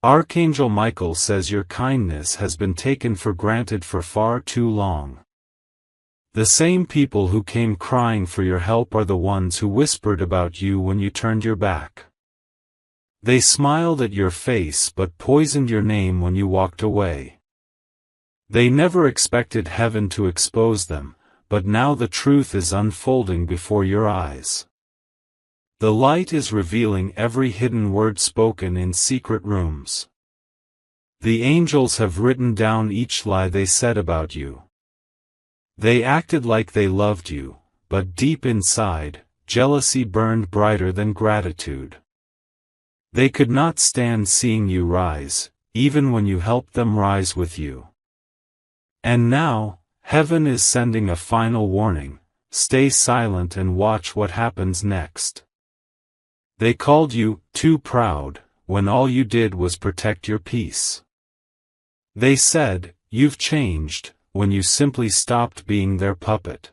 Archangel Michael says your kindness has been taken for granted for far too long. The same people who came crying for your help are the ones who whispered about you when you turned your back. They smiled at your face but poisoned your name when you walked away. They never expected heaven to expose them, but now the truth is unfolding before your eyes. The light is revealing every hidden word spoken in secret rooms. The angels have written down each lie they said about you. They acted like they loved you, but deep inside, jealousy burned brighter than gratitude. They could not stand seeing you rise, even when you helped them rise with you. And now, heaven is sending a final warning: stay silent and watch what happens next. They called you too proud, when all you did was protect your peace. They said, you've changed, when you simply stopped being their puppet.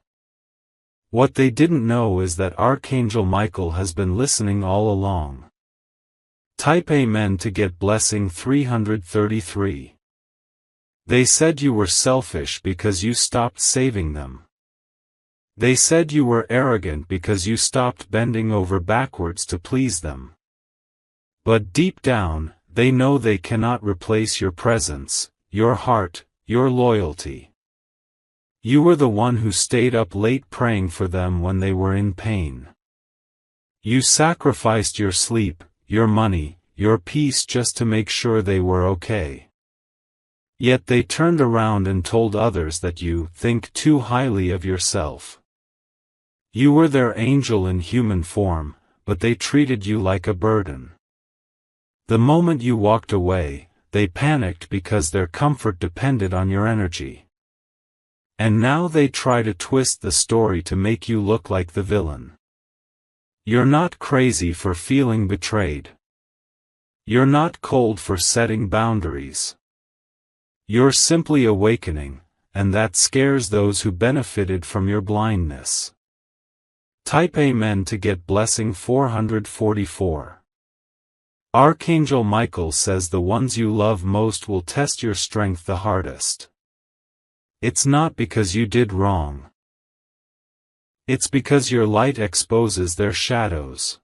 What they didn't know is that Archangel Michael has been listening all along. Type Amen to get blessing 333. They said you were selfish because you stopped saving them. They said you were arrogant because you stopped bending over backwards to please them. But deep down, they know they cannot replace your presence, your heart, your loyalty. You were the one who stayed up late praying for them when they were in pain. You sacrificed your sleep, your money, your peace just to make sure they were okay. Yet they turned around and told others that you think too highly of yourself. You were their angel in human form, but they treated you like a burden. The moment you walked away, they panicked because their comfort depended on your energy. And now they try to twist the story to make you look like the villain. You're not crazy for feeling betrayed. You're not cold for setting boundaries. You're simply awakening, and that scares those who benefited from your blindness. Type Amen to get blessing 444. Archangel Michael says the ones you love most will test your strength the hardest. It's not because you did wrong. It's because your light exposes their shadows.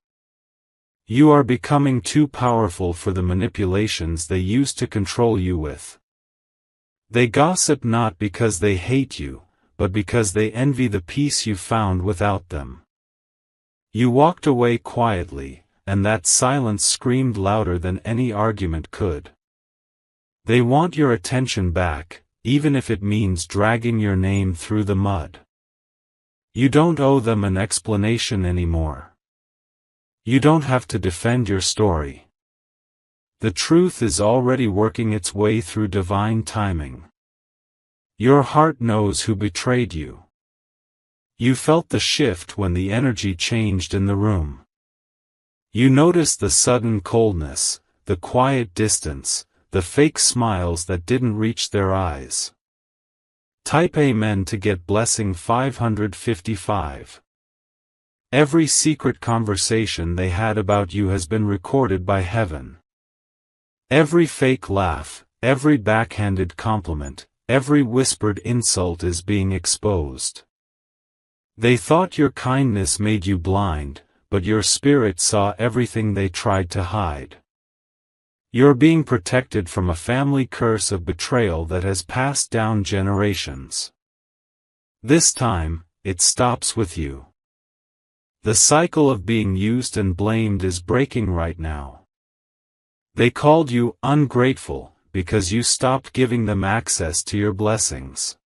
You are becoming too powerful for the manipulations they used to control you with. They gossip not because they hate you, but because they envy the peace you found without them. You walked away quietly, and that silence screamed louder than any argument could. They want your attention back, even if it means dragging your name through the mud. You don't owe them an explanation anymore. You don't have to defend your story. The truth is already working its way through divine timing. Your heart knows who betrayed you. You felt the shift when the energy changed in the room. You noticed the sudden coldness, the quiet distance, the fake smiles that didn't reach their eyes. Type Amen to get blessing 555. Every secret conversation they had about you has been recorded by heaven. Every fake laugh, every backhanded compliment, every whispered insult is being exposed. They thought your kindness made you blind, but your spirit saw everything they tried to hide. You're being protected from a family curse of betrayal that has passed down generations. This time, it stops with you. The cycle of being used and blamed is breaking right now. They called you ungrateful because you stopped giving them access to your blessings.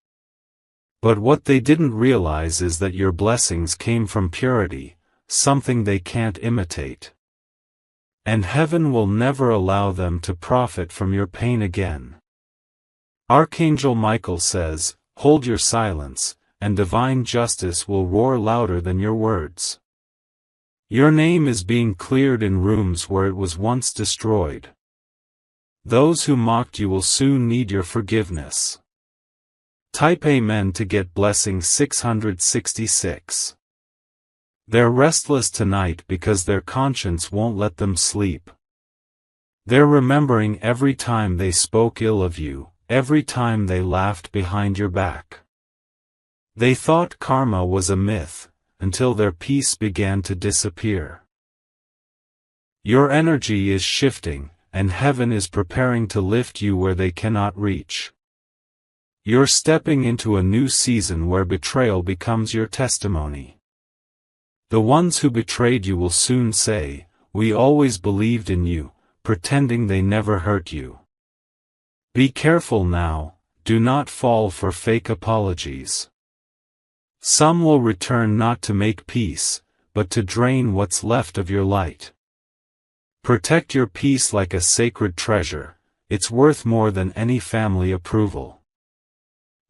But what they didn't realize is that your blessings came from purity, something they can't imitate. And heaven will never allow them to profit from your pain again. Archangel Michael says, hold your silence, and divine justice will roar louder than your words. Your name is being cleared in rooms where it was once destroyed. Those who mocked you will soon need your forgiveness. Type Amen to get blessing 666. They're restless tonight because their conscience won't let them sleep. They're remembering every time they spoke ill of you, every time they laughed behind your back. They thought karma was a myth, until their peace began to disappear. Your energy is shifting, and heaven is preparing to lift you where they cannot reach. You're stepping into a new season where betrayal becomes your testimony. The ones who betrayed you will soon say, "We always believed in you," pretending they never hurt you. Be careful now, do not fall for fake apologies. Some will return not to make peace, but to drain what's left of your light. Protect your peace like a sacred treasure, it's worth more than any family approval.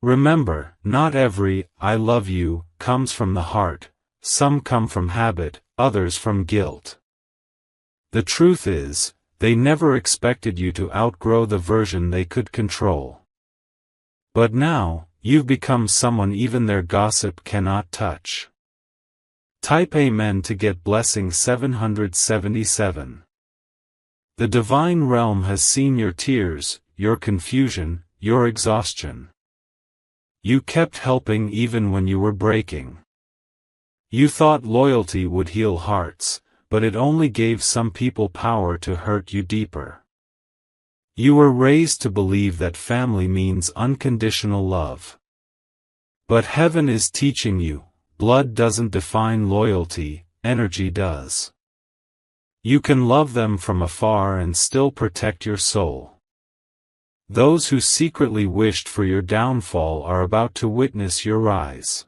Remember, not every "I love you" comes from the heart, some come from habit, others from guilt. The truth is, they never expected you to outgrow the version they could control. But now, you've become someone even their gossip cannot touch. Type Amen to get blessing 777. The divine realm has seen your tears, your confusion, your exhaustion. You kept helping even when you were breaking. You thought loyalty would heal hearts, but it only gave some people power to hurt you deeper. You were raised to believe that family means unconditional love. But heaven is teaching you, blood doesn't define loyalty, energy does. You can love them from afar and still protect your soul. Those who secretly wished for your downfall are about to witness your rise.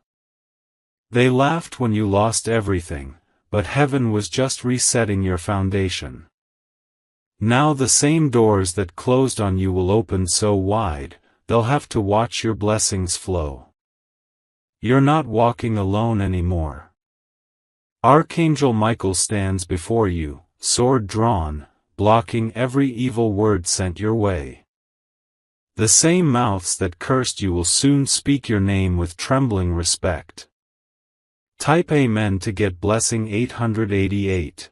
They laughed when you lost everything, but heaven was just resetting your foundation. Now the same doors that closed on you will open so wide, they'll have to watch your blessings flow. You're not walking alone anymore. Archangel Michael stands before you, sword drawn, blocking every evil word sent your way. The same mouths that cursed you will soon speak your name with trembling respect. Type Amen to get blessing 888.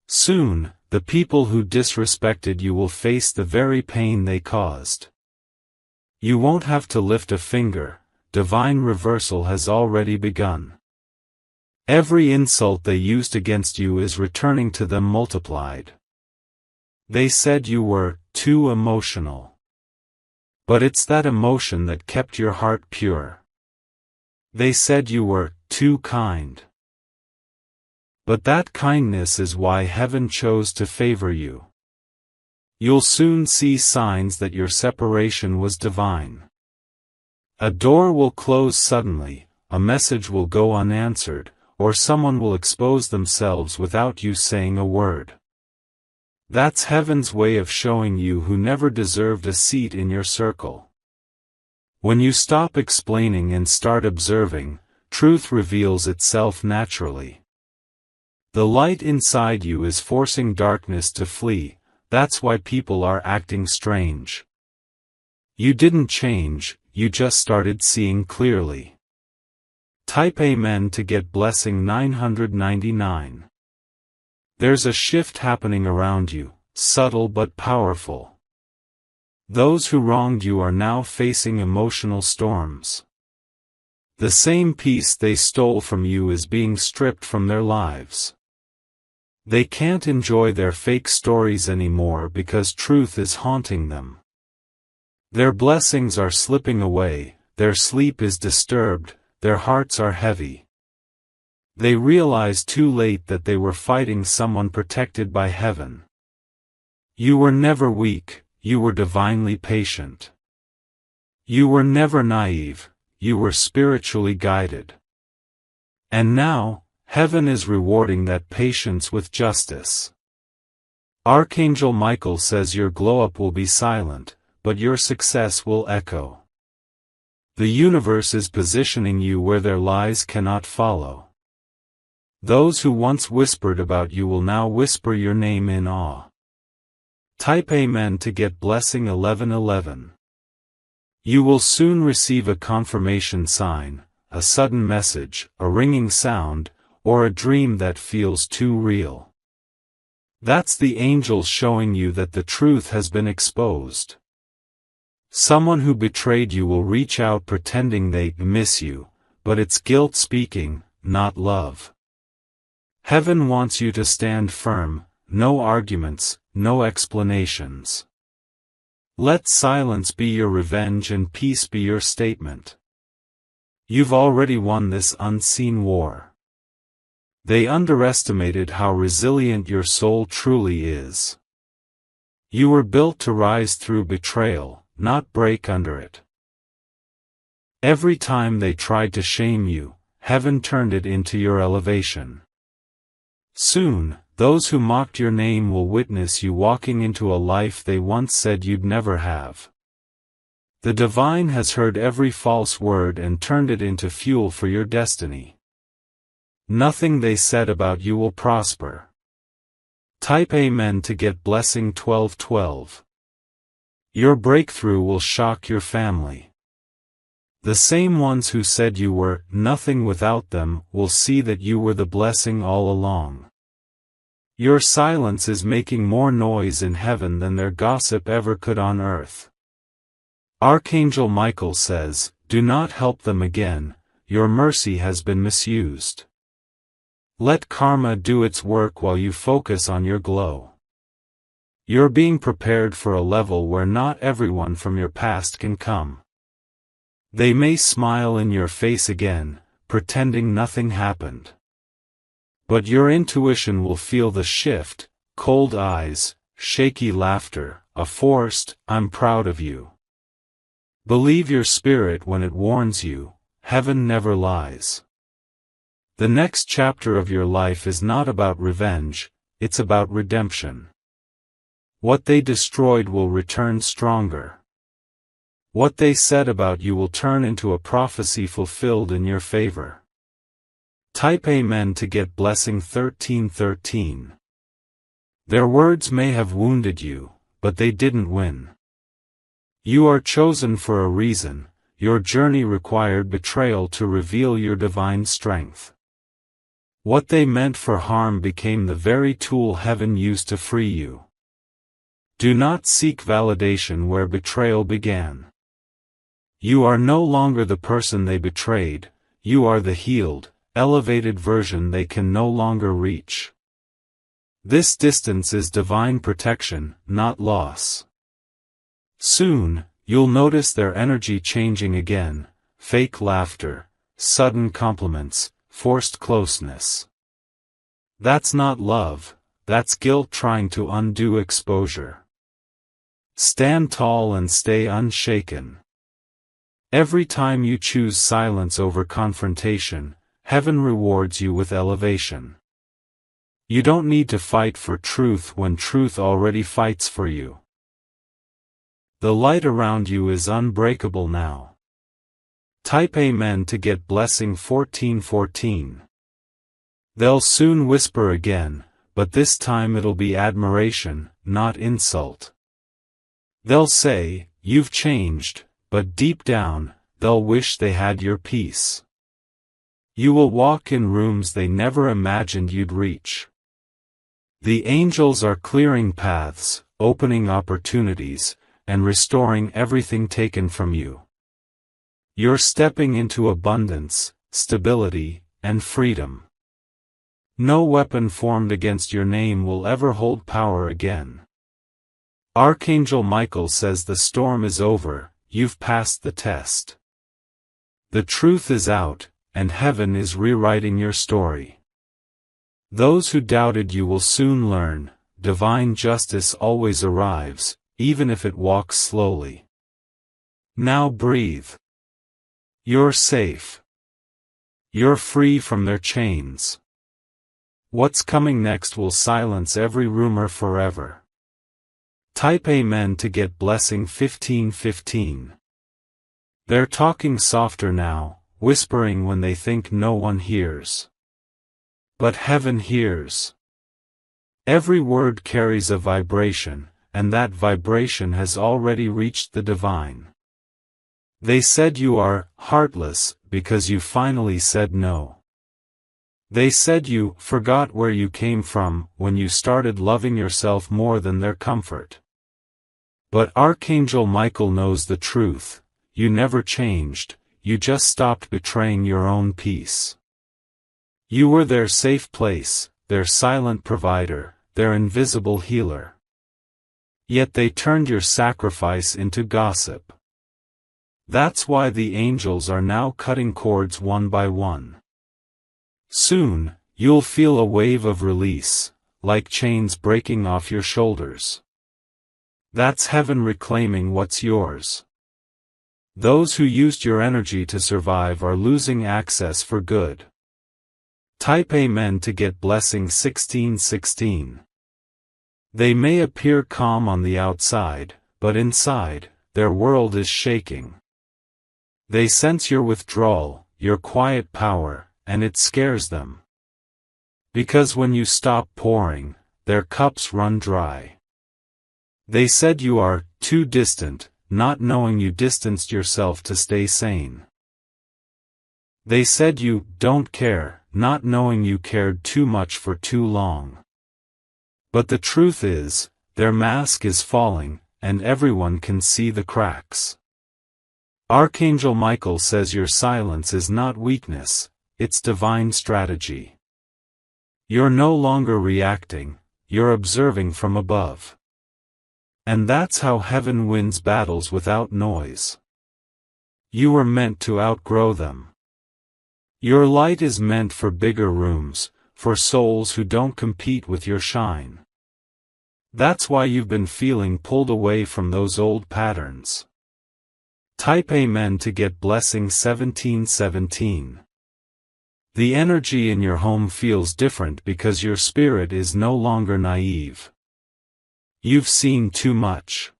Soon, the people who disrespected you will face the very pain they caused. You won't have to lift a finger, divine reversal has already begun. Every insult they used against you is returning to them multiplied. They said you were too emotional. But it's that emotion that kept your heart pure. They said you were too kind. But that kindness is why heaven chose to favor you. You'll soon see signs that your separation was divine. A door will close suddenly, a message will go unanswered, or someone will expose themselves without you saying a word. That's heaven's way of showing you who never deserved a seat in your circle. When you stop explaining and start observing, truth reveals itself naturally. The light inside you is forcing darkness to flee, that's why people are acting strange. You didn't change, you just started seeing clearly. Type Amen to get blessing 999. There's a shift happening around you, subtle but powerful. Those who wronged you are now facing emotional storms. The same peace they stole from you is being stripped from their lives. They can't enjoy their fake stories anymore because truth is haunting them. Their blessings are slipping away, their sleep is disturbed, their hearts are heavy. They realize too late that they were fighting someone protected by heaven. You were never weak, you were divinely patient. You were never naive, you were spiritually guided. And now, heaven is rewarding that patience with justice. Archangel Michael says your glow-up will be silent, but your success will echo. The universe is positioning you where their lies cannot follow. Those who once whispered about you will now whisper your name in awe. Type Amen to get blessing 1111. You will soon receive a confirmation sign, a sudden message, a ringing sound, or a dream that feels too real. That's the angels showing you that the truth has been exposed. Someone who betrayed you will reach out pretending they miss you, but it's guilt speaking, not love. Heaven wants you to stand firm, no arguments, no explanations. Let silence be your revenge and peace be your statement. You've already won this unseen war. They underestimated how resilient your soul truly is. You were built to rise through betrayal, not break under it. Every time they tried to shame you, heaven turned it into your elevation. Soon, those who mocked your name will witness you walking into a life they once said you'd never have. The divine has heard every false word and turned it into fuel for your destiny. Nothing they said about you will prosper. Type Amen to get blessing 1212. Your breakthrough will shock your family. The same ones who said you were nothing without them will see that you were the blessing all along. Your silence is making more noise in heaven than their gossip ever could on earth. Archangel Michael says, "Do not help them again, your mercy has been misused." Let karma do its work while you focus on your glow. You're being prepared for a level where not everyone from your past can come. They may smile in your face again, pretending nothing happened. But your intuition will feel the shift, cold eyes, shaky laughter, a forced, "I'm proud of you." Believe your spirit when it warns you, heaven never lies. The next chapter of your life is not about revenge, it's about redemption. What they destroyed will return stronger. What they said about you will turn into a prophecy fulfilled in your favor. Type Amen to get blessing 1313. Their words may have wounded you, but they didn't win. You are chosen for a reason, your journey required betrayal to reveal your divine strength. What they meant for harm became the very tool heaven used to free you. Do not seek validation where betrayal began. You are no longer the person they betrayed, you are the healed, elevated version they can no longer reach. This distance is divine protection, not loss. Soon, you'll notice their energy changing again, fake laughter, sudden compliments, forced closeness. That's not love, that's guilt trying to undo exposure. Stand tall and stay unshaken. Every time you choose silence over confrontation, heaven rewards you with elevation. You don't need to fight for truth when truth already fights for you. The light around you is unbreakable now. Type Amen to get blessing 1414. They'll soon whisper again, but this time it'll be admiration, not insult. They'll say, "You've changed," but deep down, they'll wish they had your peace. You will walk in rooms they never imagined you'd reach. The angels are clearing paths, opening opportunities, and restoring everything taken from you. You're stepping into abundance, stability, and freedom. No weapon formed against your name will ever hold power again. Archangel Michael says the storm is over, you've passed the test. The truth is out, and heaven is rewriting your story. Those who doubted you will soon learn, divine justice always arrives, even if it walks slowly. Now breathe. You're safe. You're free from their chains. What's coming next will silence every rumor forever. Type Amen to get blessing 1515. They're talking softer now, whispering when they think no one hears. But heaven hears. Every word carries a vibration, and that vibration has already reached the divine. They said you are heartless because you finally said no. They said you forgot where you came from when you started loving yourself more than their comfort. But Archangel Michael knows the truth. You never changed, you just stopped betraying your own peace. You were their safe place, their silent provider, their invisible healer. Yet they turned your sacrifice into gossip. That's why the angels are now cutting cords one by one. Soon, you'll feel a wave of release, like chains breaking off your shoulders. That's heaven reclaiming what's yours. Those who used your energy to survive are losing access for good. Type Amen to get blessing 1616. They may appear calm on the outside, but inside, their world is shaking. They sense your withdrawal, your quiet power, and it scares them. Because when you stop pouring, their cups run dry. They said you are too distant, not knowing you distanced yourself to stay sane. They said you don't care, not knowing you cared too much for too long. But the truth is, their mask is falling, and everyone can see the cracks. Archangel Michael says your silence is not weakness, it's divine strategy. You're no longer reacting, you're observing from above. And that's how heaven wins battles without noise. You were meant to outgrow them. Your light is meant for bigger rooms, for souls who don't compete with your shine. That's why you've been feeling pulled away from those old patterns. Type Amen to get blessing 1717. The energy in your home feels different because your spirit is no longer naive. You've seen too much.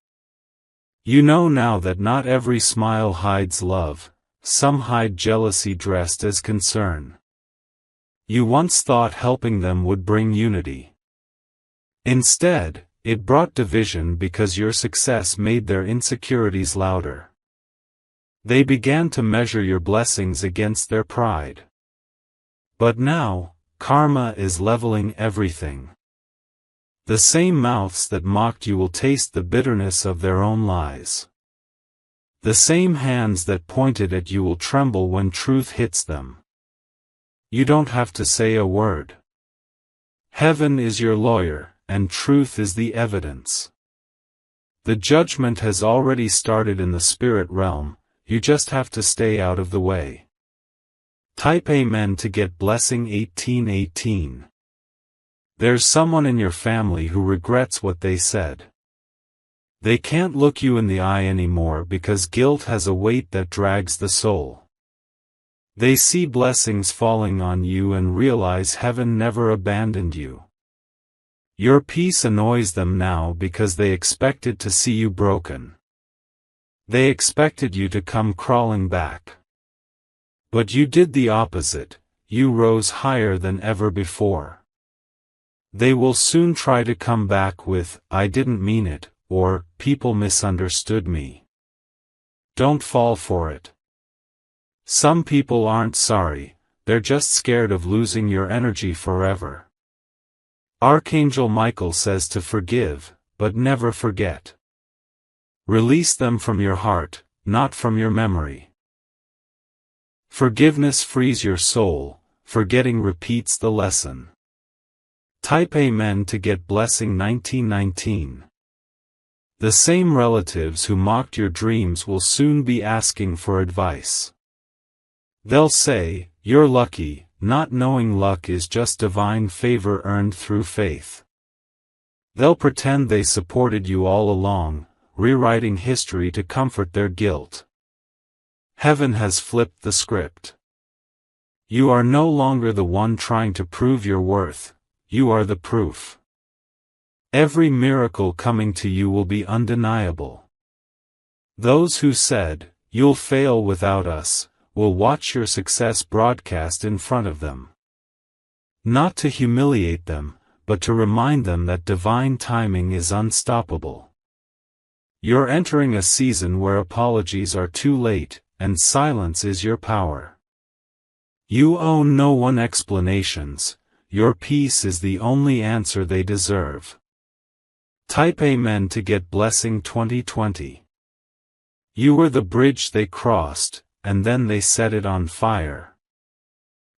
You know now that not every smile hides love, some hide jealousy dressed as concern. You once thought helping them would bring unity. Instead, it brought division because your success made their insecurities louder. They began to measure your blessings against their pride. But now, karma is leveling everything. The same mouths that mocked you will taste the bitterness of their own lies. The same hands that pointed at you will tremble when truth hits them. You don't have to say a word. Heaven is your lawyer, and truth is the evidence. The judgment has already started in the spirit realm, you just have to stay out of the way. Type Amen to get blessing 1818. There's someone in your family who regrets what they said. They can't look you in the eye anymore because guilt has a weight that drags the soul. They see blessings falling on you and realize heaven never abandoned you. Your peace annoys them now because they expected to see you broken. They expected you to come crawling back. But you did the opposite, you rose higher than ever before. They will soon try to come back with, "I didn't mean it," or, "People misunderstood me." Don't fall for it. Some people aren't sorry, they're just scared of losing your energy forever. Archangel Michael says to forgive, but never forget. Release them from your heart, not from your memory. Forgiveness frees your soul, forgetting repeats the lesson. Type Amen to get blessing 1919. The same relatives who mocked your dreams will soon be asking for advice. They'll say, "You're lucky," not knowing luck is just divine favor earned through faith. They'll pretend they supported you all along, rewriting history to comfort their guilt. Heaven has flipped the script. You are no longer the one trying to prove your worth, you are the proof. Every miracle coming to you will be undeniable. Those who said, "You'll fail without us," will watch your success broadcast in front of them. Not to humiliate them, but to remind them that divine timing is unstoppable. You're entering a season where apologies are too late, and silence is your power. You owe no one explanations, your peace is the only answer they deserve. Type Amen to get blessing 2020. You were the bridge they crossed, and then they set it on fire.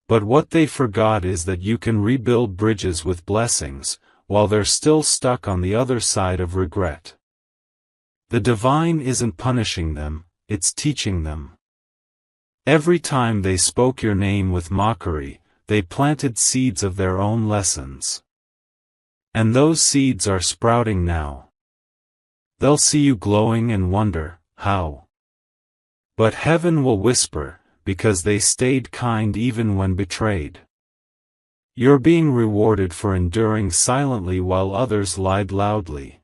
But what they forgot is that you can rebuild bridges with blessings, while they're still stuck on the other side of regret. The divine isn't punishing them, it's teaching them. Every time they spoke your name with mockery, they planted seeds of their own lessons. And those seeds are sprouting now. They'll see you glowing and wonder, how? But heaven will whisper, because they stayed kind even when betrayed. You're being rewarded for enduring silently while others lied loudly.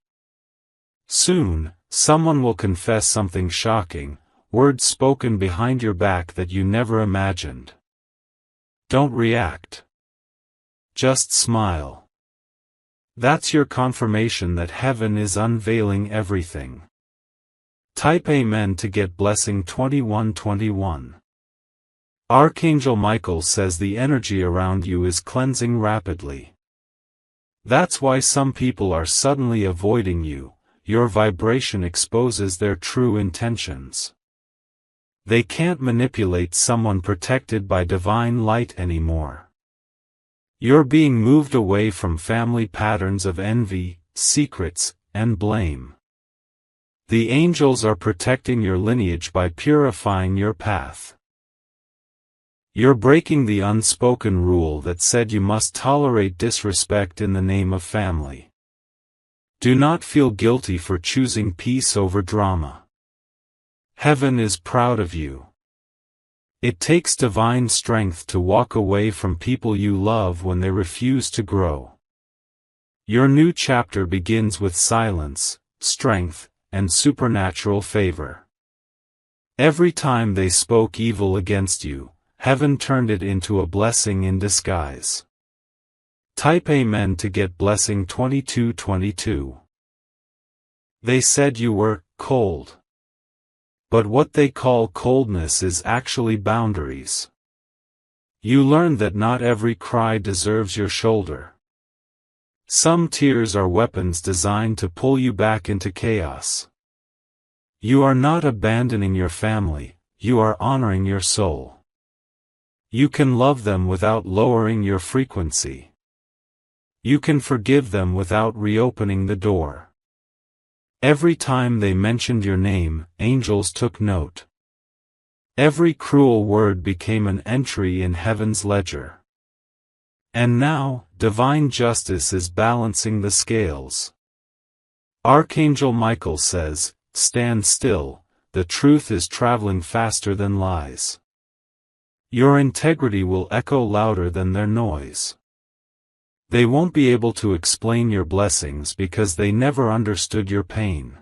Soon, someone will confess something shocking, words spoken behind your back that you never imagined. Don't react. Just smile. That's your confirmation that heaven is unveiling everything. Type Amen to get blessing 2121. Archangel Michael says the energy around you is cleansing rapidly. That's why some people are suddenly avoiding you, your vibration exposes their true intentions. They can't manipulate someone protected by divine light anymore. You're being moved away from family patterns of envy, secrets, and blame. The angels are protecting your lineage by purifying your path. You're breaking the unspoken rule that said you must tolerate disrespect in the name of family. Do not feel guilty for choosing peace over drama. Heaven is proud of you. It takes divine strength to walk away from people you love when they refuse to grow. Your new chapter begins with silence, strength, and supernatural favor. Every time they spoke evil against you, heaven turned it into a blessing in disguise. Type Amen to get blessing 2222. They said you were cold. But what they call coldness is actually boundaries. You learned that not every cry deserves your shoulder. Some tears are weapons designed to pull you back into chaos. You are not abandoning your family, you are honoring your soul. You can love them without lowering your frequency. You can forgive them without reopening the door. Every time they mentioned your name, angels took note. Every cruel word became an entry in heaven's ledger. And now, divine justice is balancing the scales. Archangel Michael says, "Stand still, the truth is traveling faster than lies." Your integrity will echo louder than their noise. They won't be able to explain your blessings because they never understood your pain.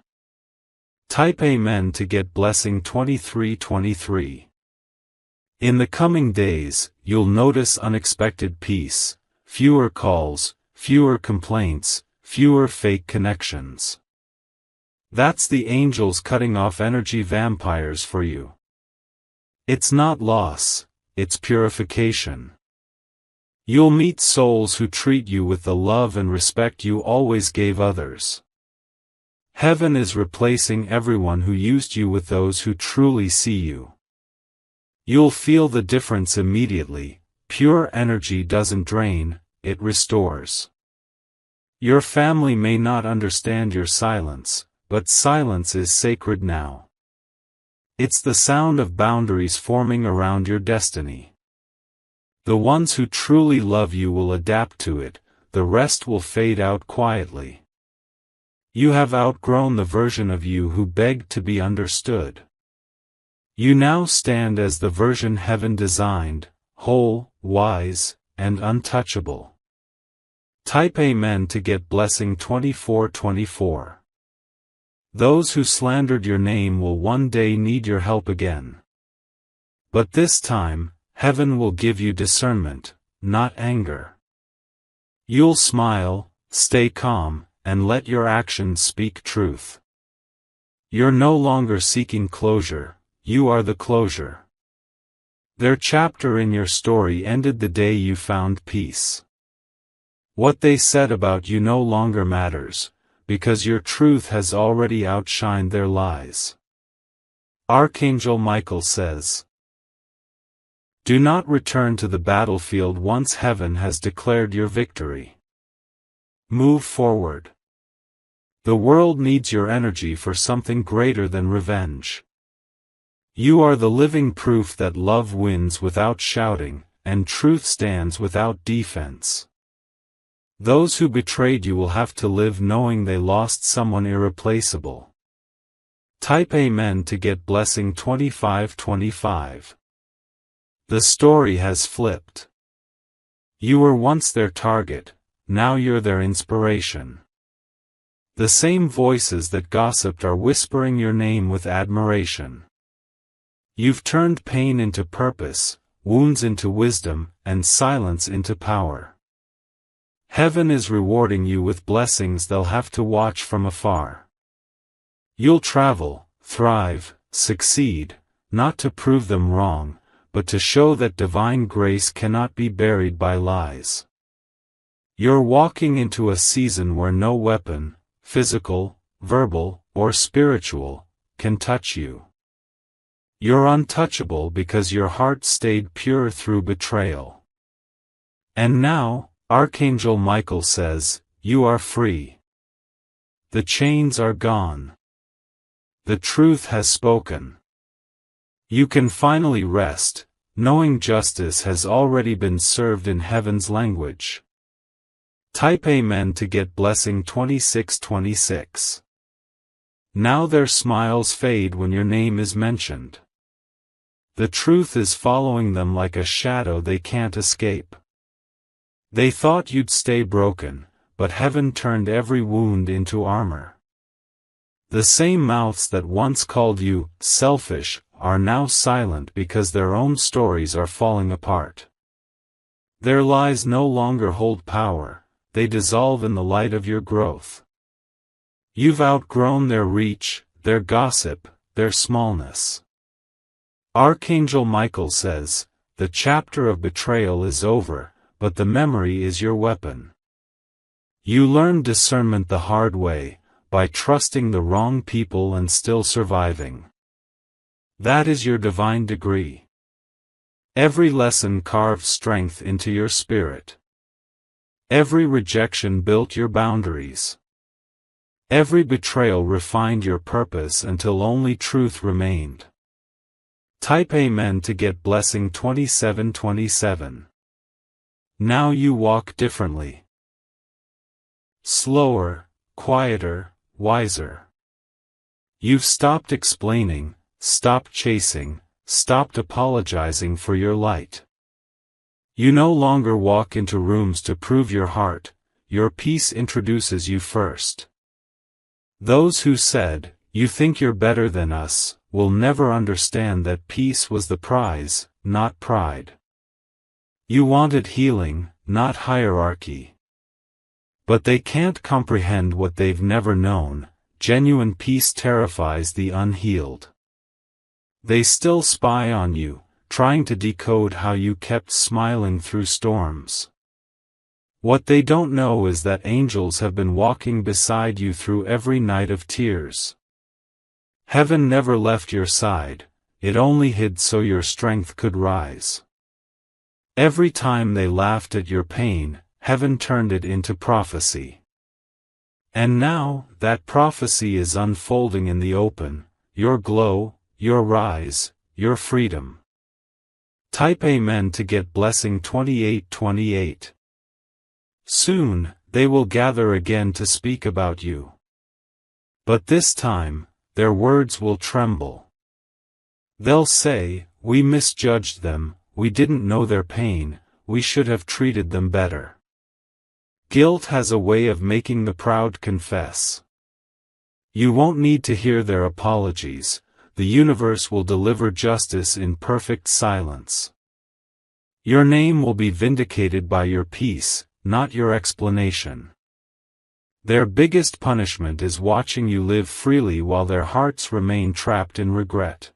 Type Amen to get blessing 2323. In the coming days, you'll notice unexpected peace, fewer calls, fewer complaints, fewer fake connections. That's the angels cutting off energy vampires for you. It's not loss, it's purification. You'll meet souls who treat you with the love and respect you always gave others. Heaven is replacing everyone who used you with those who truly see you. You'll feel the difference immediately. Pure energy doesn't drain, it restores. Your family may not understand your silence, but silence is sacred now. It's the sound of boundaries forming around your destiny. The ones who truly love you will adapt to it, the rest will fade out quietly. You have outgrown the version of you who begged to be understood. You now stand as the version heaven designed, whole, wise, and untouchable. Type Amen to get blessing 2424. Those who slandered your name will one day need your help again. But this time, heaven will give you discernment, not anger. You'll smile, stay calm, and let your actions speak truth. You're no longer seeking closure, you are the closure. Their chapter in your story ended the day you found peace. What they said about you no longer matters, because your truth has already outshined their lies. Archangel Michael says, "Do not return to the battlefield once heaven has declared your victory. Move forward. The world needs your energy for something greater than revenge. You are the living proof that love wins without shouting, and truth stands without defense. Those who betrayed you will have to live knowing they lost someone irreplaceable." Type Amen to get blessing 2525. The story has flipped. You were once their target, now you're their inspiration. The same voices that gossiped are whispering your name with admiration. You've turned pain into purpose, wounds into wisdom, and silence into power. Heaven is rewarding you with blessings they'll have to watch from afar. You'll travel, thrive, succeed, not to prove them wrong, but to show that divine grace cannot be buried by lies. You're walking into a season where no weapon, physical, verbal, or spiritual, can touch you. You're untouchable because your heart stayed pure through betrayal. And now, Archangel Michael says, you are free. The chains are gone. The truth has spoken. You can finally rest, knowing justice has already been served in heaven's language. Type Amen to get blessing 2626. Now their smiles fade when your name is mentioned. The truth is following them like a shadow they can't escape. They thought you'd stay broken, but heaven turned every wound into armor. The same mouths that once called you selfish are now silent because their own stories are falling apart. Their lies no longer hold power, they dissolve in the light of your growth. You've outgrown their reach, their gossip, their smallness. Archangel Michael says, the chapter of betrayal is over, but the memory is your weapon. You learned discernment the hard way, by trusting the wrong people and still surviving. That is your divine degree. Every lesson carved strength into your spirit. Every rejection built your boundaries. Every betrayal refined your purpose until only truth remained. Type Amen to get blessing 2727. Now you walk differently. Slower, quieter, wiser. You've stopped explaining, stopped chasing, stopped apologizing for your light. You no longer walk into rooms to prove your heart, your peace introduces you first. Those who said, "You think you're better than us," will never understand that peace was the prize, not pride. You wanted healing, not hierarchy. But they can't comprehend what they've never known. Genuine peace terrifies the unhealed. They still spy on you, trying to decode how you kept smiling through storms. What they don't know is that angels have been walking beside you through every night of tears. Heaven never left your side, it only hid so your strength could rise. Every time they laughed at your pain, heaven turned it into prophecy. And now, that prophecy is unfolding in the open, your glow, your rise, your freedom. Type Amen to get blessing 2828. Soon, they will gather again to speak about you. But this time, their words will tremble. They'll say, "We misjudged them, we didn't know their pain, we should have treated them better." Guilt has a way of making the proud confess. You won't need to hear their apologies, the universe will deliver justice in perfect silence. Your name will be vindicated by your peace, not your explanation. Their biggest punishment is watching you live freely while their hearts remain trapped in regret.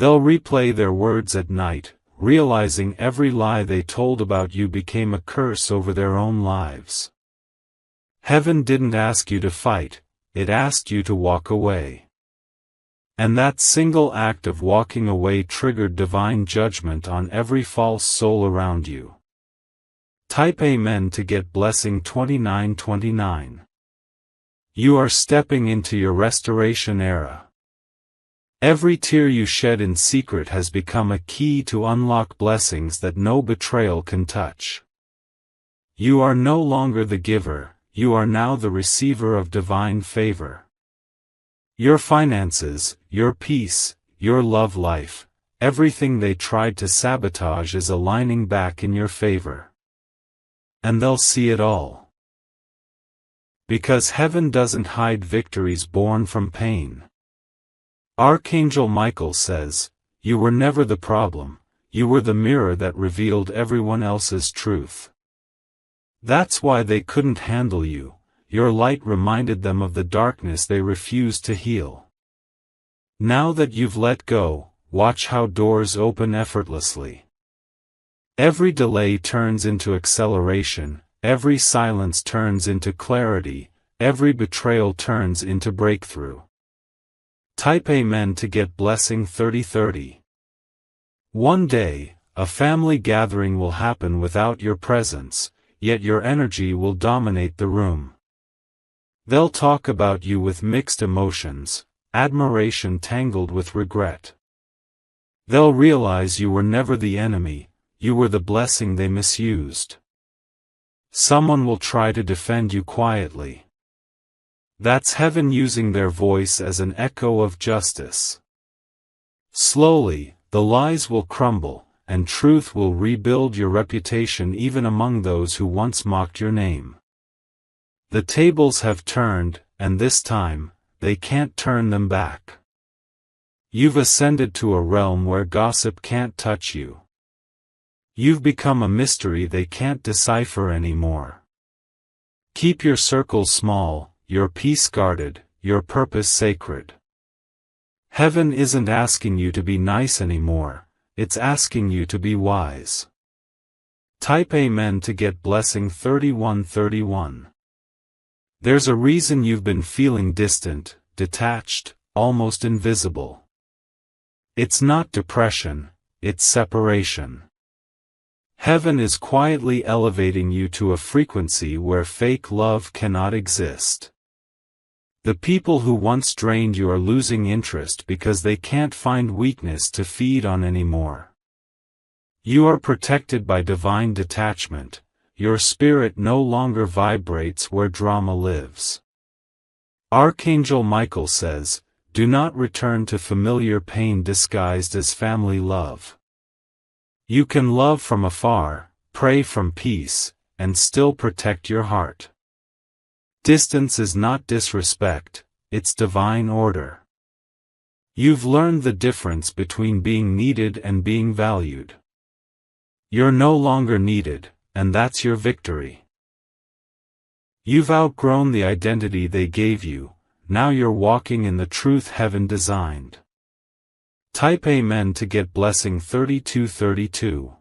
They'll replay their words at night, realizing every lie they told about you became a curse over their own lives. Heaven didn't ask you to fight, it asked you to walk away. And that single act of walking away triggered divine judgment on every false soul around you. Type Amen to get blessing 2929. You are stepping into your restoration era. Every tear you shed in secret has become a key to unlock blessings that no betrayal can touch. You are no longer the giver, you are now the receiver of divine favor. Your finances, your peace, your love life, everything they tried to sabotage is aligning back in your favor. And they'll see it all. Because heaven doesn't hide victories born from pain. Archangel Michael says, "You were never the problem, you were the mirror that revealed everyone else's truth." That's why they couldn't handle you, your light reminded them of the darkness they refused to heal. Now that you've let go, watch how doors open effortlessly. Every delay turns into acceleration, every silence turns into clarity, every betrayal turns into breakthrough. Type Amen to get blessing 3030. One day, a family gathering will happen without your presence, yet your energy will dominate the room. They'll talk about you with mixed emotions, admiration tangled with regret. They'll realize you were never the enemy, you were the blessing they misused. Someone will try to defend you quietly. That's heaven using their voice as an echo of justice. Slowly, the lies will crumble, and truth will rebuild your reputation even among those who once mocked your name. The tables have turned, and this time, they can't turn them back. You've ascended to a realm where gossip can't touch you. You've become a mystery they can't decipher anymore. Keep your circle small, your peace guarded, your purpose sacred. Heaven isn't asking you to be nice anymore, it's asking you to be wise. Type Amen to get blessing 3131. There's a reason you've been feeling distant, detached, almost invisible. It's not depression, it's separation. Heaven is quietly elevating you to a frequency where fake love cannot exist. The people who once drained you are losing interest because they can't find weakness to feed on anymore. You are protected by divine detachment, your spirit no longer vibrates where drama lives. Archangel Michael says, "Do not return to familiar pain disguised as family love." You can love from afar, pray from peace, and still protect your heart. Distance is not disrespect, it's divine order. You've learned the difference between being needed and being valued. You're no longer needed, and that's your victory. You've outgrown the identity they gave you, now you're walking in the truth heaven designed. Type Amen to get blessing 3232.